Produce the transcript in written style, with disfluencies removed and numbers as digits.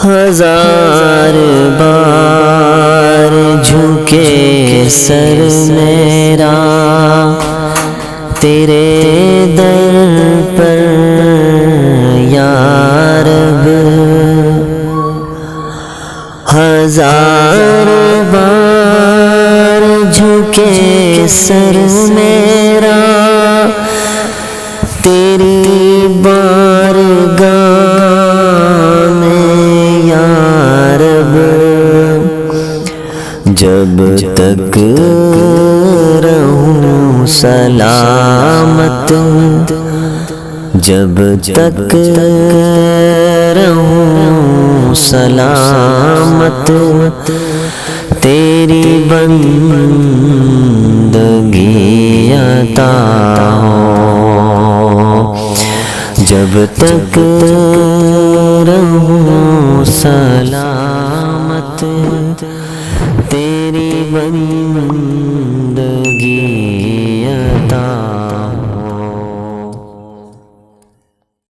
ہزار بار جھکے سر میرا تیرے در پر یا رب، ہزار بار جھکے سر میرا تیری بارگاہ میں یا رب، جب تک رہوں سلامت، جب تک رہوں سلامت تیری بندگی عطا ہو، جب تک رہوں سلامت تیری بندگی